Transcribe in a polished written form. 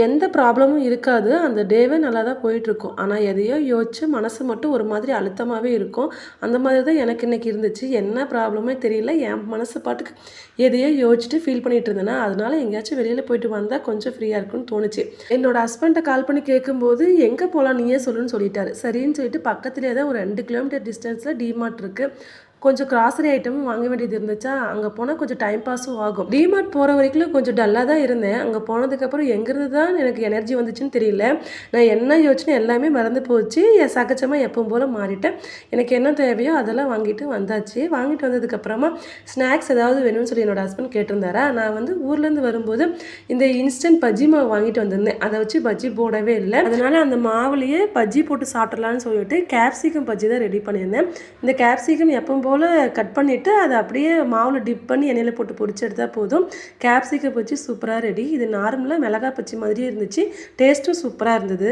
எந்த ப்ராப்ளமும் இருக்காது. அந்த டேவே நல்லா தான் போயிட்டுருக்கும். ஆனா எதையோ யோசிச்சு மனசு மட்டும் ஒரு மாதிரி அழுத்தமாவே இருக்கும். அந்த மாதிரி தான் எனக்கு இன்னைக்கு இருந்துச்சு. என்ன ப்ராப்ளமே தெரியல. என் மனசு பாட்டுக்கு எதையோ யோசிச்சுட்டு ஃபீல் பண்ணிட்டு இருந்தேனா, அதனால எங்கேயாச்சும் வெளியில போயிட்டு வந்தா கொஞ்சம் ஃப்ரீயா இருக்கும்னு தோணுச்சு. என்னோட ஹஸ்பண்ட்ட கால் பண்ணி கேட்கும்போது, "எங்க போலாம் நீயே சொல்லுன்னு" சொல்லிட்டாரு. சரின்னு சொல்லிட்டு பக்கத்திலேயே தான் ஒரு 2 கிலோமீட்டர் டிஸ்டன்ஸ்ல டிமார்ட் இருக்கு. கொஞ்சம் கிராசரி ஐட்டமும் வாங்க வேண்டியது இருந்துச்சா, அங்க போனா கொஞ்சம் டைம் பாஸும் ஆகும். டிமார்ட் போற வரைக்கும் கொஞ்சம் டல்லா தான் இருந்தேன். அங்க போனதுக்கப்புறம் எங்கிருந்து தான் எனக்கு எனர்ஜி வந்துச்சுன்னு தெரியல. நான் என்ன யோசிச்சேனோ எல்லாமே மறந்து போச்சு. சகஜமா எப்பவும் போல மாறிட்டேன். எனக்கு என்ன தேவையோ அதெல்லாம் வாங்கிட்டு வந்தாச்சு. வாங்கிட்டு வந்ததுக்கப்புறமா ஸ்நாக்ஸ் ஏதாவது வேணும்னு சொல்லி என்னோட ஹஸ்பண்ட் கேட்டிருந்தாரா, நான் வந்து ஊர்லேருந்து வரும்போது இந்த இன்ஸ்டன்ட் பஜ்ஜி மாவு வாங்கிட்டு வந்திருந்தேன். அத வச்சு பஜ்ஜி போடவே இல்ல. அதனால அந்த மாவுலயே பஜ்ஜி போட்டு சாப்பிடலான்னு சொல்லிட்டு கேப்சிகம் பஜ்ஜி தான் ரெடி பண்ணியிருந்தேன். இந்த கேப்சிகம் எப்பவும் போல கட் பண்ணிவிட்டு அதை அப்படியே மாவில் டிப் பண்ணி எண்ணெயில் போட்டு பொரிச்சு எடுத்தால் போதும். கேப்சிகம் பஜ்ஜி சூப்பராக ரெடி. இது நார்மலாக மிளகாய் பஜ்ஜி மாதிரியே இருந்துச்சு. டேஸ்ட்டும் சூப்பராக இருந்தது.